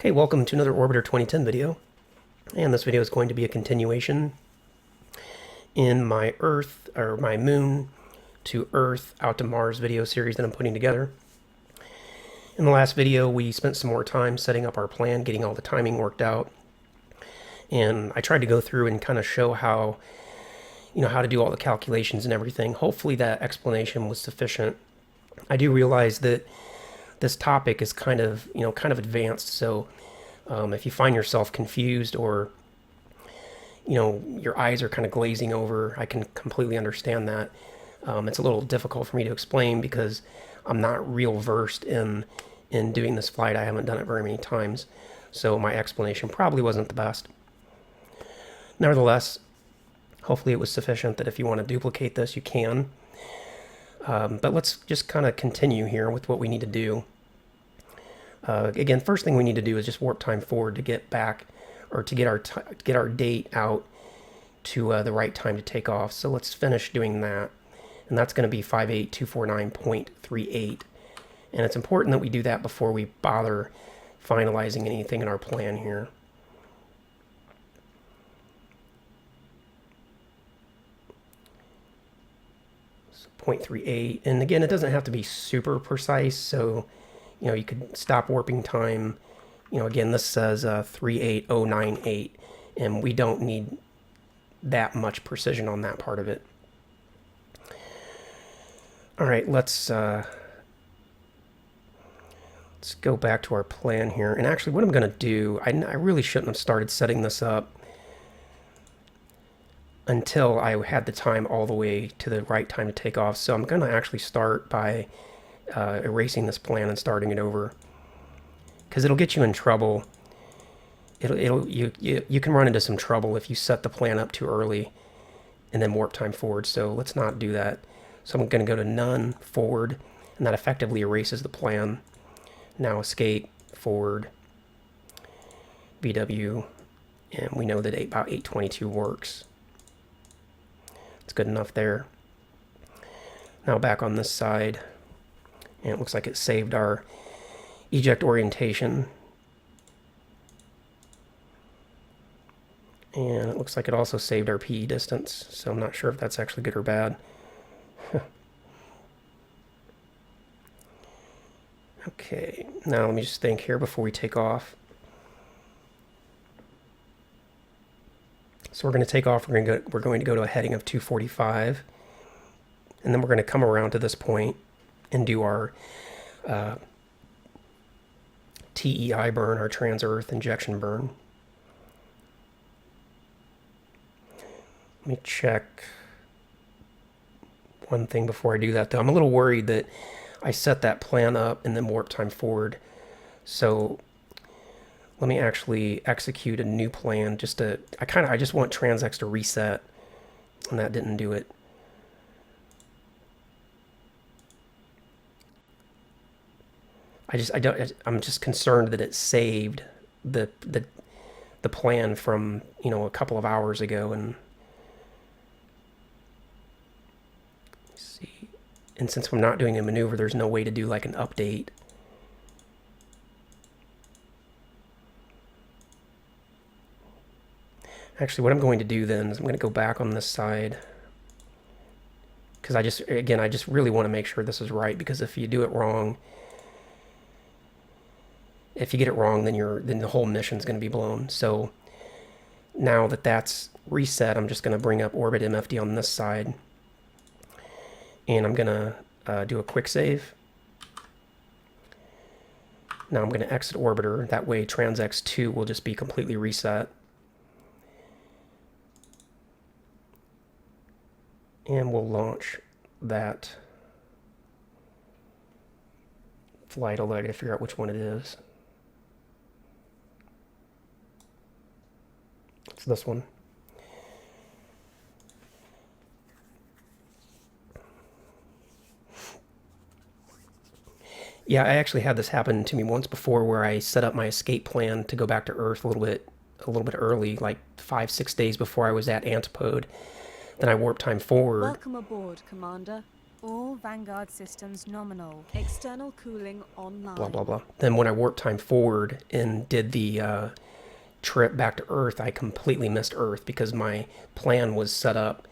Okay, welcome to another Orbiter 2010 video. And this video is going to be a continuation in my Earth, or my Moon to Earth out to Mars video series that I'm putting together. In the last video, we spent some more time setting up our plan, getting all the timing worked out. And I tried to go through and kind of show how, how to do all the calculations and everything. Hopefully that explanation was sufficient. I do realize that this topic is kind of advanced, so if you find yourself confused or your eyes are kind of glazing over, I can completely understand that. It's a little difficult for me to explain because I'm not real versed in doing this flight. I haven't done it very many times, so my explanation probably wasn't the best. Nevertheless, hopefully it was sufficient that if you want to duplicate this, you can. But let's just kind of continue here with what we need to do. Again, first thing we need to do is just warp time forward to get back, or to get our date out to the right time to take off. So let's finish doing that, and that's going to be 58249.38. And it's important that we do that before we bother finalizing anything in our plan here. So 0.38, and again, it doesn't have to be super precise, so you could stop warping time. Again, this says 38098, and we don't need that much precision on that part of it. All right, let's go back to our plan here. And actually, what I'm going to do, I really shouldn't have started setting this up until I had the time all the way to the right time to take off. So I'm going to actually start by erasing this plan and starting it over, because it'll get you in trouble. You can run into some trouble if you set the plan up too early and then warp time forward. So let's not do that. So I'm going to go to none, forward, and that effectively erases the plan. Now escape, forward, VW, and we know that about 822 works. It's good enough there. Now back on this side, and it looks like it saved our eject orientation. And it looks like it also saved our PE distance, so I'm not sure if that's actually good or bad. Okay, now let me just think here before we take off. So we're going to take off, we're going to go to a heading of 245, and then we're going to come around to this point and do our TEI burn, our trans-earth injection burn. Let me check one thing before I do that, though. I'm a little worried that I set that plan up and then warp time forward. So let me actually execute a new plan just to, I just want TransX to reset, and that didn't do it. I'm just concerned that it saved the plan from, a couple of hours ago, and let's see. And since I'm not doing a maneuver, there's no way to do like an update. Actually, what I'm going to do then is I'm going to go back on this side, because I just really want to make sure this is right, because if you do it wrong, if you get it wrong, then the whole mission's going to be blown. So now that that's reset, I'm just going to bring up Orbit MFD on this side, and I'm going to do a quick save. Now I'm going to exit Orbiter. That way TransX2 will just be completely reset. And we'll launch that flight, although I gotta figure out which one it is. It's this one. Yeah, I actually had this happen to me once before, where I set up my escape plan to go back to Earth a little bit early, like 5-6 days before I was at Antipode. Then I warp time forward. Welcome aboard, Commander. All Vanguard systems nominal. External cooling online. Blah, blah, blah. Then when I warp time forward and did the trip back to Earth, I completely missed Earth because my plan was set up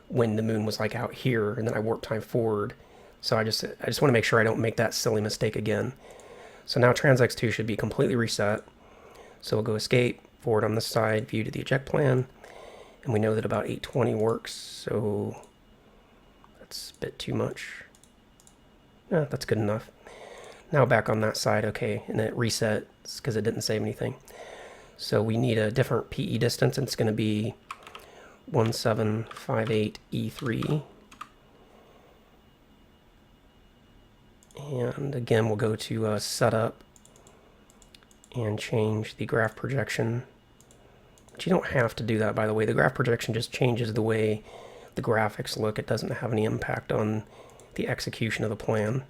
when the moon was like out here, and then I warp time forward. So I just want to make sure I don't make that silly mistake again. So now Transx 2 should be completely reset. So we'll go escape, forward on this side, view to the eject plan, and we know that about 820 works, so that's a bit too much. Yeah, that's good enough. Now back on that side, okay, and it resets because it didn't save anything. So we need a different PE distance, and it's going to be 1758E3. And again, we'll go to setup and change the graph projection. But you don't have to do that, by the way. The graph projection just changes the way the graphics look. It doesn't have any impact on the execution of the plan.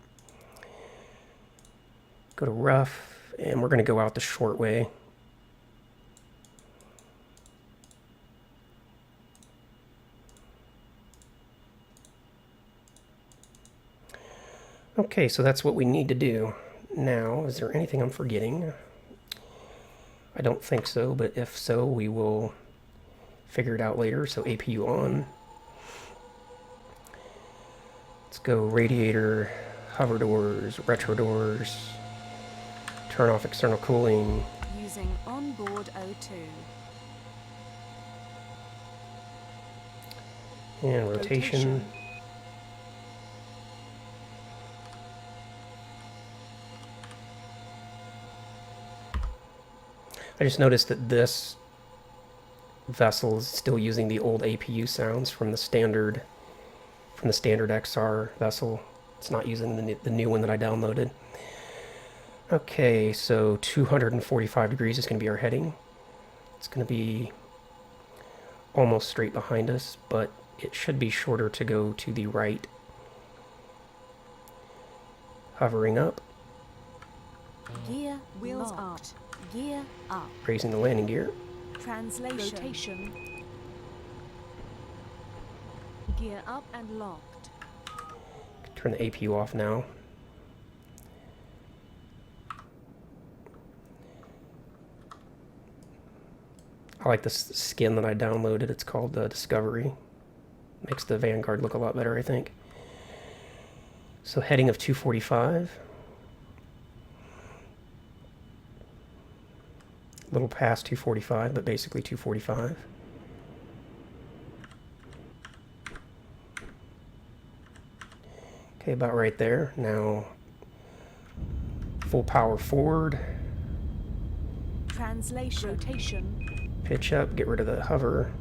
Go to rough, and we're going to go out the short way. Okay, so that's what we need to do. Now, is there anything I'm forgetting? I don't think so, but if so, we will figure it out later. So APU on. Let's go radiator, hover doors, retro doors, turn off external cooling. Using onboard O2. And rotation. I just noticed that this vessel is still using the old APU sounds from the standard XR vessel. It's not using the new one that I downloaded. Okay, so 245 degrees is going to be our heading. It's going to be almost straight behind us, but it should be shorter to go to the right. Hovering up. Gear wheels up. Gear up. Raising the landing gear. Translation. Rotation. Gear up and locked. Turn the APU off now. I like this skin that I downloaded. It's called Discovery. Makes the Vanguard look a lot better, I think. So heading of 245. A little past 245, but basically 245. Okay, about right there. Now, full power forward. Translation. Rotation. Pitch up, get rid of the hover.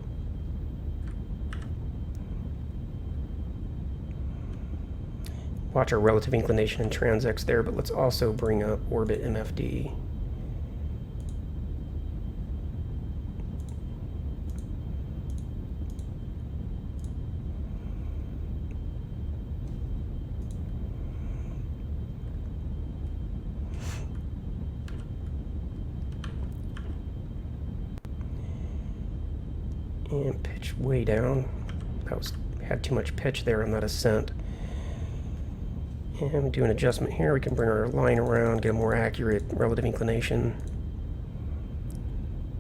Watch our relative inclination and transx there, but let's also bring up orbit MFD. And pitch way down. Had too much pitch there on that ascent. And we do an adjustment here. We can bring our line around, get a more accurate relative inclination.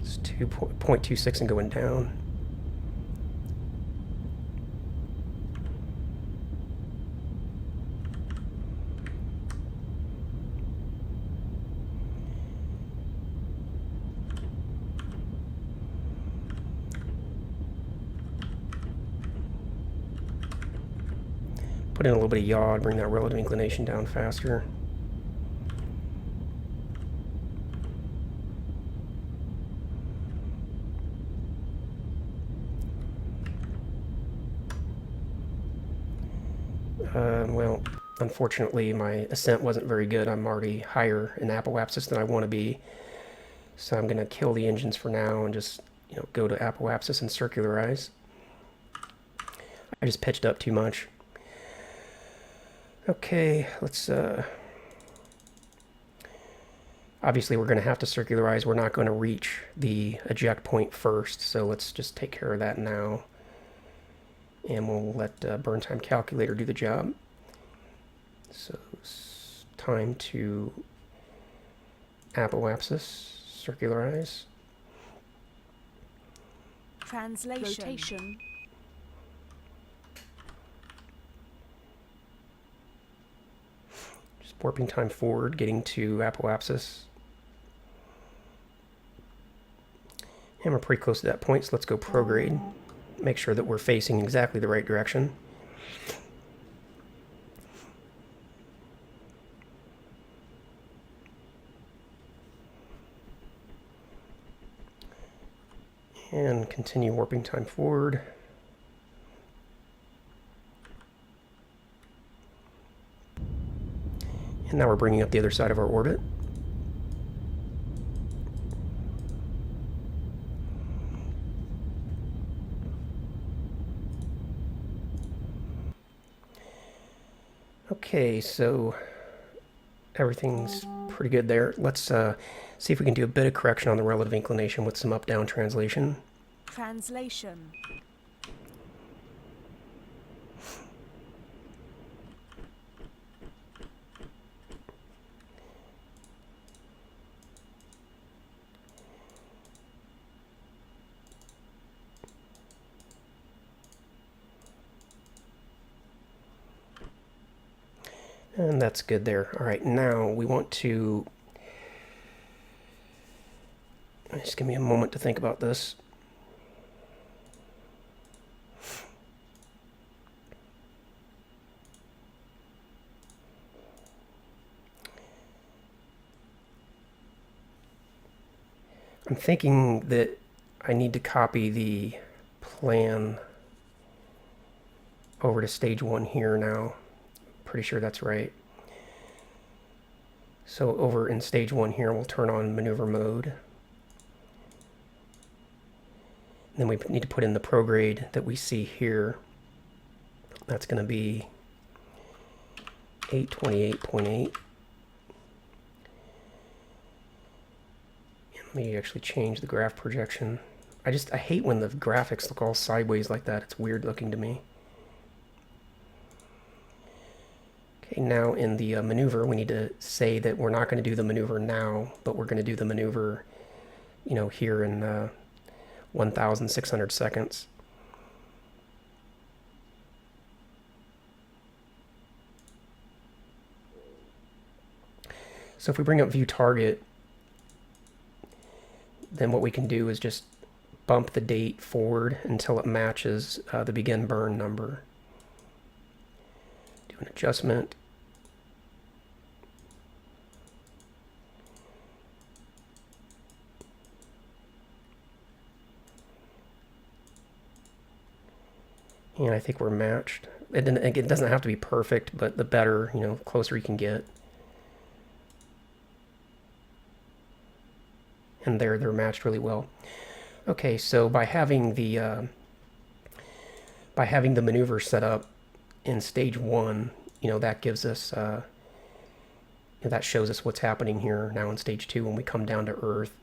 It's 2.26 and going down. Put in a little bit of yaw to bring that relative inclination down faster. Well, unfortunately, my ascent wasn't very good. I'm already higher in apoapsis than I want to be. So I'm going to kill the engines for now and just, go to apoapsis and circularize. I just pitched up too much. Okay, let's, obviously we're going to have to circularize. We're not going to reach the eject point first, so let's just take care of that now. And we'll let burn time calculator do the job. So time to apoapsis, circularize. Translation. Rotation. Just warping time forward, getting to apoapsis. And we're pretty close to that point, so let's go prograde. Make sure that we're facing exactly the right direction. And continue warping time forward. And now we're bringing up the other side of our orbit. Okay, so everything's pretty good there. Let's see if we can do a bit of correction on the relative inclination with some up-down translation. Translation. And that's good there. All right, now we want to... Just give me a moment to think about this. I'm thinking that I need to copy the plan over to stage 1 here now. Pretty sure that's right. So over in stage 1 here, we'll turn on maneuver mode. And then we need to put in the prograde that we see here. That's going to be 828.8. Let me actually change the graph projection. I hate when the graphics look all sideways like that. It's weird looking to me. Okay, now in the maneuver, we need to say that we're not going to do the maneuver now, but we're going to do the maneuver, you know, here in 1,600 seconds. So if we bring up view target, then what we can do is just bump the date forward until it matches the begin burn number. Do an adjustment. And I think we're matched. It doesn't have to be perfect, but the better, you know, closer you can get. And they're matched really well. Okay, so by having the maneuver set up in stage 1, you know, that gives us that shows us what's happening here now in stage 2 when we come down to Earth.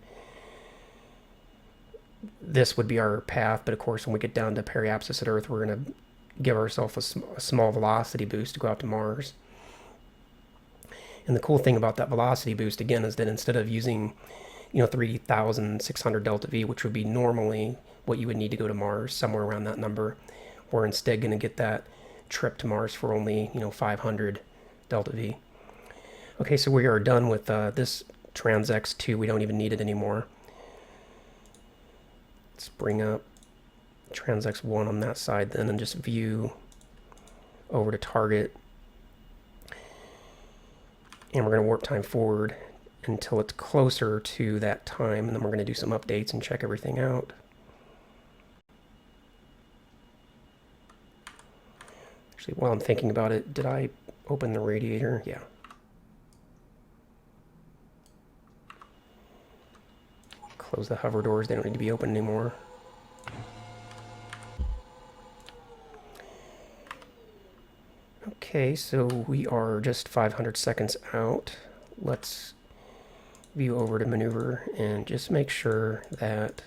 This would be our path, but of course when we get down to periapsis at Earth, we're going to give ourselves a small velocity boost to go out to Mars. And the cool thing about that velocity boost, again, is that instead of using, you know, 3,600 delta V, which would be normally what you would need to go to Mars, somewhere around that number, we're instead going to get that trip to Mars for only, you know, 500 delta V. Okay, so we are done with this transx 2. We don't even need it anymore. Let's bring up transx 1 on that side then and just view over to target. And we're going to warp time forward until it's closer to that time, and then we're going to do some updates and check everything out. Actually, while I'm thinking about it, did I open the radiator? Yeah. Close the hover doors, they don't need to be open anymore. Okay, so we are just 500 seconds out. Let's view over to maneuver and just make sure that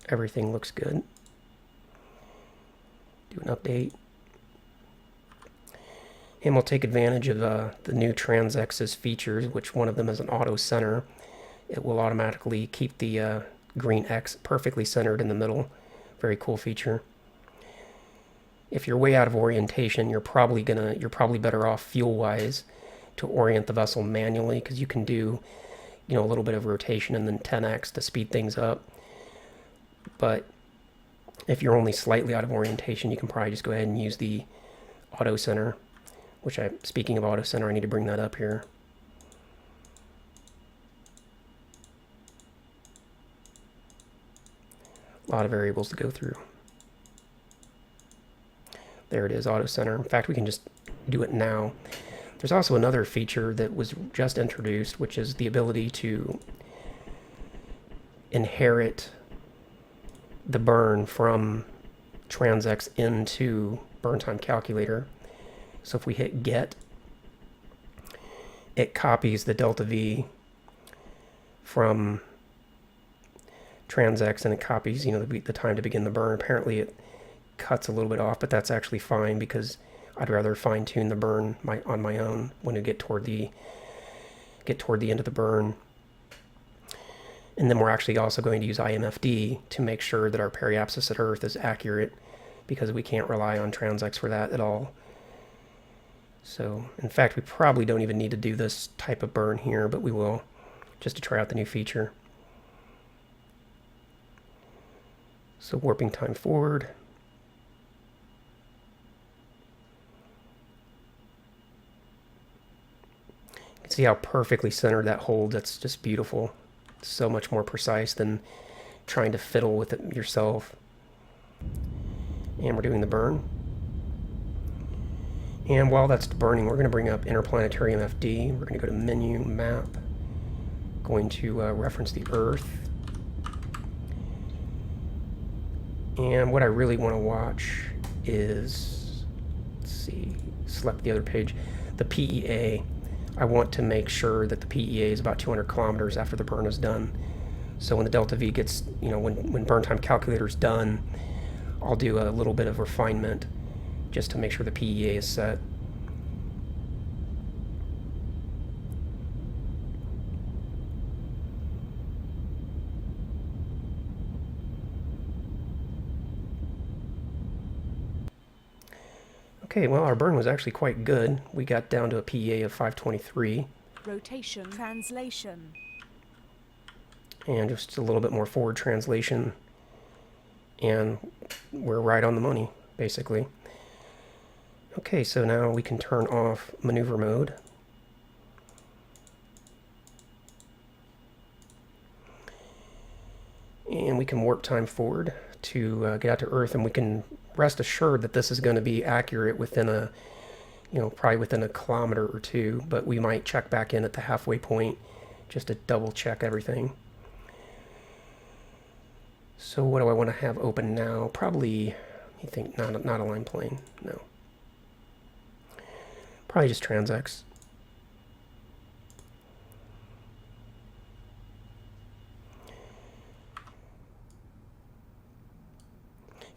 everything looks good. Do an update. And we'll take advantage of the new Transx's features, which one of them is an auto center. It will automatically keep the green X perfectly centered in the middle. Very cool feature. If you're way out of orientation, you're probably better off fuel-wise to orient the vessel manually, because you can do, a little bit of rotation and then 10x to speed things up. But if you're only slightly out of orientation, you can probably just go ahead and use the auto center, which speaking of auto center, I need to bring that up here. A lot of variables to go through. There it is, auto center. In fact, we can just do it now. There's also another feature that was just introduced, which is the ability to inherit the burn from Transx into burn time calculator. So if we hit get, it copies the delta V from Transx and it copies, the time to begin the burn. Apparently it cuts a little bit off, but that's actually fine because I'd rather fine tune the burn on my own when we get toward the end of the burn. And then we're actually also going to use IMFD to make sure that our periapsis at Earth is accurate, because we can't rely on Transx for that at all. So, in fact, we probably don't even need to do this type of burn here, but we will, just to try out the new feature. So, warping time forward. You can see how perfectly centered that holds. That's just beautiful. It's so much more precise than trying to fiddle with it yourself. And we're doing the burn. And while that's burning, we're going to bring up interplanetary MFD. We're going to go to menu, map, going to reference the Earth. And what I really want to watch is, let's see, select the other page, the PEA. I want to make sure that the PEA is about 200 kilometers after the burn is done. So when the delta V gets, when burn time calculator is done, I'll do a little bit of refinement just to make sure the PEA is set. Okay, well, our burn was actually quite good. We got down to a PEA of 523. Rotation. Translation. And just a little bit more forward translation. And we're right on the money, basically. Okay, so now we can turn off maneuver mode. And we can warp time forward to get out to Earth, and we can rest assured that this is going to be accurate within a, probably within a kilometer or two, but we might check back in at the halfway point just to double check everything. So what do I want to have open now? Probably, you think, not a line plane, no. Probably just Transx.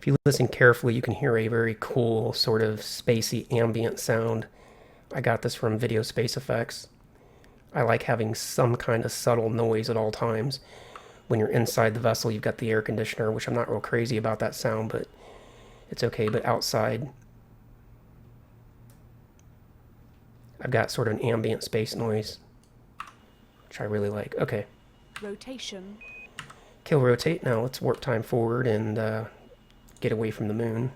If you listen carefully, you can hear a very cool sort of spacey ambient sound. I got this from Video Space Effects. I like having some kind of subtle noise at all times. When you're inside the vessel, you've got the air conditioner, which I'm not real crazy about that sound, but it's okay. But outside, I've got sort of an ambient space noise, which I really like. Okay. Rotation. Kill rotate. Now let's warp time forward and get away from the moon.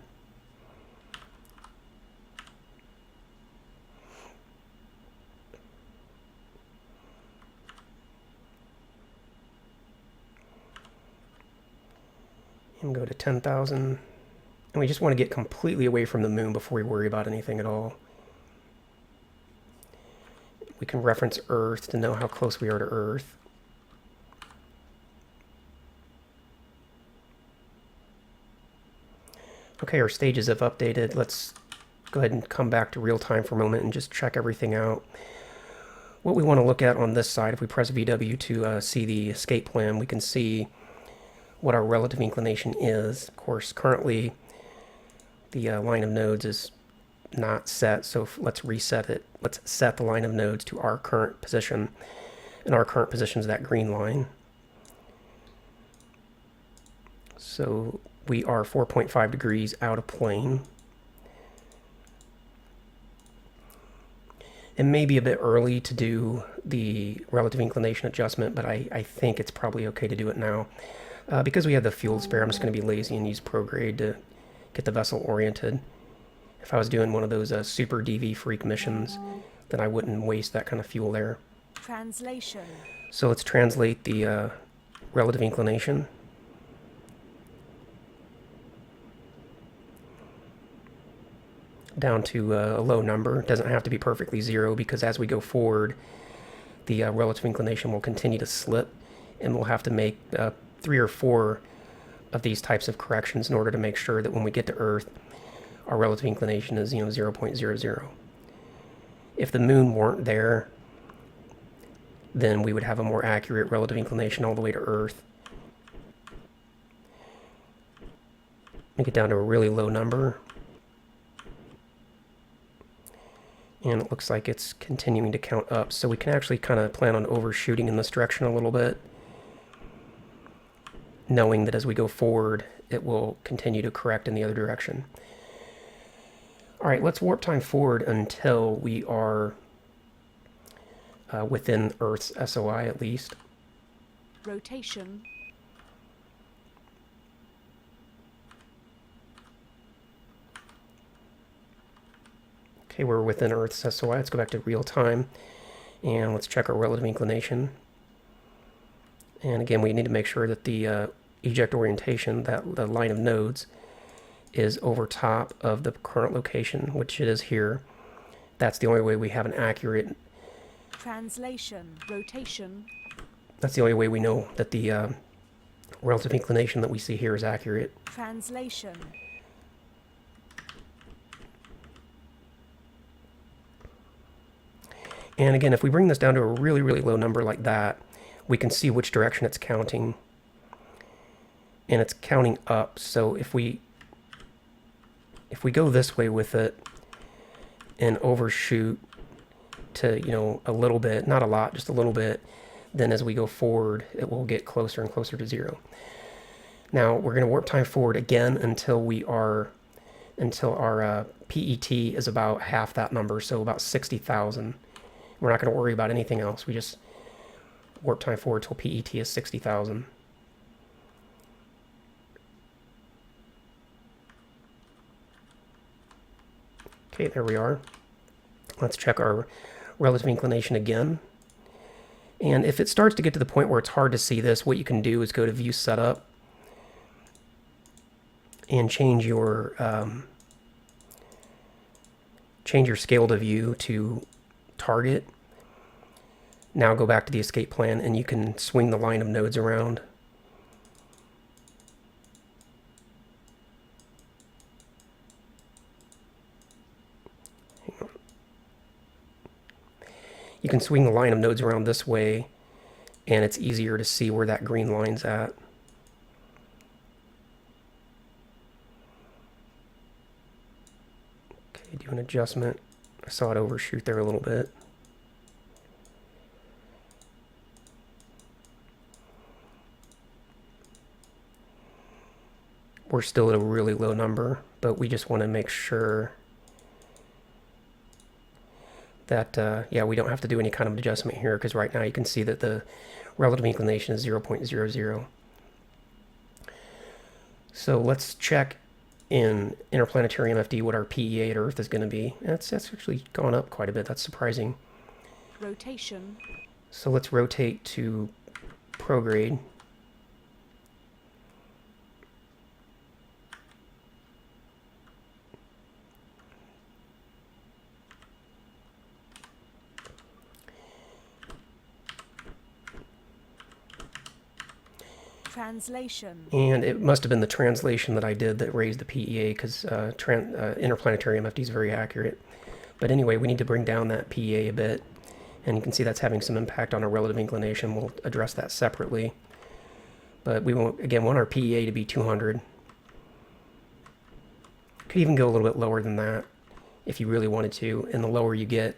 And go to 10,000. And we just want to get completely away from the moon before we worry about anything at all. We can reference Earth to know how close we are to Earth. Okay, our stages have updated. Let's go ahead and come back to real time for a moment and just check everything out. What we want to look at on this side, if we press VW to see the escape plan, we can see what our relative inclination is. Of course, currently the line of nodes is not set, so let's reset it. Let's set the line of nodes to our current position, and our current position is that green line. So we are 4.5 degrees out of plane. It may be a bit early to do the relative inclination adjustment, but I think it's probably okay to do it now. Because we have the fuel spare, I'm just going to be lazy and use prograde to get the vessel oriented. If I was doing one of those super DV freak missions, then I wouldn't waste that kind of fuel there. Translation. So let's translate the relative inclination. Down to a low number. It doesn't have to be perfectly zero, because as we go forward, the relative inclination will continue to slip, and we'll have to make 3 or 4 of these types of corrections in order to make sure that when we get to Earth, our relative inclination is 0.00. If the moon weren't there, then we would have a more accurate relative inclination all the way to Earth. Make it down to a really low number. And it looks like it's continuing to count up, so we can actually kind of plan on overshooting in this direction a little bit, knowing that as we go forward, it will continue to correct in the other direction. All right, let's warp time forward until we are within Earth's SOI at least. Rotation. Okay, we're within Earth's SOI. Let's go back to real time, and let's check our relative inclination. And again, we need to make sure that the eject orientation, that the line of nodes, is over top of the current location, which it is here. That's the only way we have an accurate... Translation. Rotation. That's the only way we know that the relative inclination that we see here is accurate. Translation. And again, if we bring this down to a really, really low number like that, we can see which direction it's counting. And it's counting up. So if we go this way with it and overshoot to, a little bit, not a lot, just a little bit, then as we go forward, it will get closer and closer to 0. Now, we're going to warp time forward again until our PET is about half that number, so about 60,000. We're not going to worry about anything else. We just warp time forward till PET is 60,000. Okay, there we are. Let's check our relative inclination again. And if it starts to get to the point where it's hard to see this, what you can do is go to View Setup and change your scale to view to target. Now go back to the escape plan, and you can swing the line of nodes around. You can swing the line of nodes around this way, and it's easier to see where that green line's at. Okay, do an adjustment. I saw it overshoot there a little bit. We're still at a really low number, but we just want to make sure that, yeah, we don't have to do any kind of adjustment here, because right now you can see that the relative inclination is 0.00. So let's check in interplanetary MFD what our PEA at Earth is going to be. That's actually gone up quite a bit. That's surprising. Rotation. So let's rotate to prograde. Translation. And it must have been the translation that I did that raised the PEA, because interplanetary MFD is very accurate. But anyway, we need to bring down that PEA a bit, and you can see that's having some impact on our relative inclination. We'll address that separately. But we want our PEA to be 200. Could even go a little bit lower than that if you really wanted to. And the lower you get,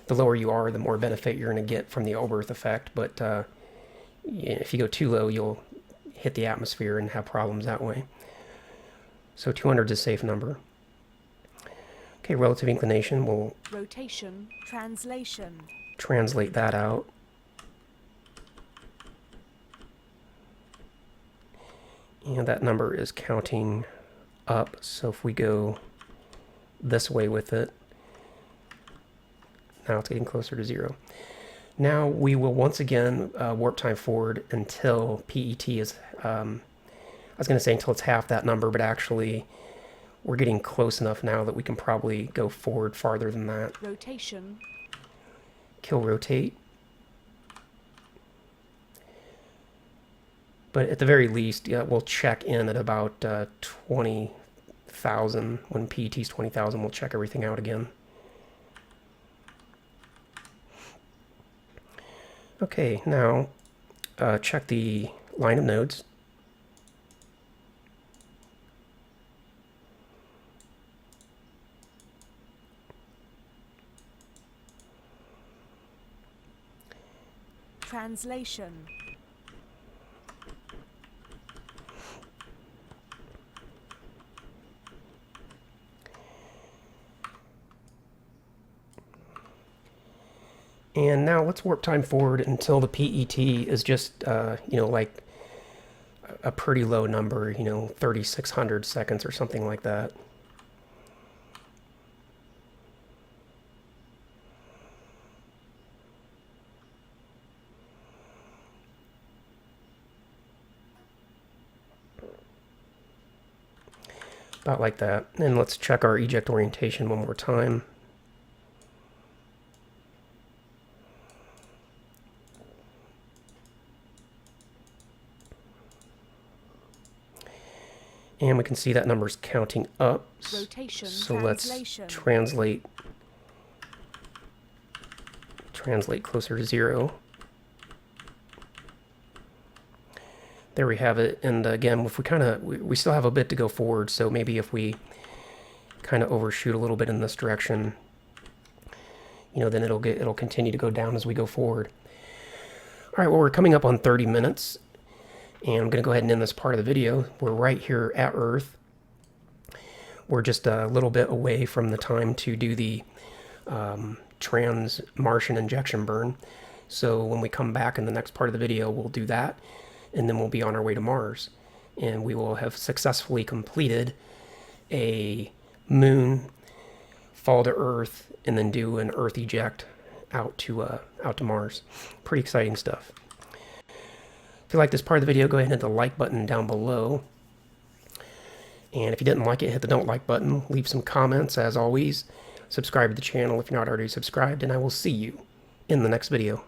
the lower you are, the more benefit you're going to get from the Oberth effect. But if you go too low, you'll hit the atmosphere and have problems that way. So 200 is a safe number. Okay, relative inclination, we'll rotation, translation, translate that out. And that number is counting up, so if we go this way with it, now it's getting closer to 0. Now we will once again warp time forward until PET is, I was going to say until it's half that number, but actually we're getting close enough now that we can probably go forward farther than that. rotation, Kill rotate. But at the very least, we'll check in at about 20,000. When PET's 20,000, we'll check everything out again. Okay, now check the line of nodes. translation, And now let's warp time forward until the PET is just, like a pretty low number, 3,600 seconds or something like that. About like that. And let's check our eject orientation one more time. And we can see that number's counting up. rotation, So translation, let's translate closer to 0. There we have it. And again, if we still have a bit to go forward, so maybe if we kind of overshoot a little bit in this direction, then it'll continue to go down as we go forward. All right, well, we're coming up on 30 minutes, and I'm going to go ahead and end this part of the video. We're right here at Earth. We're just a little bit away from the time to do the trans-Martian injection burn. So when we come back in the next part of the video, we'll do that, and then we'll be on our way to Mars. And we will have successfully completed a moon, fall to Earth, and then do an Earth eject out to Mars. Pretty exciting stuff. If you like this part of the video, go ahead and hit the like button down below. And if you didn't like it, hit the don't like button. Leave some comments, as always. Subscribe to the channel if you're not already subscribed, and I will see you in the next video.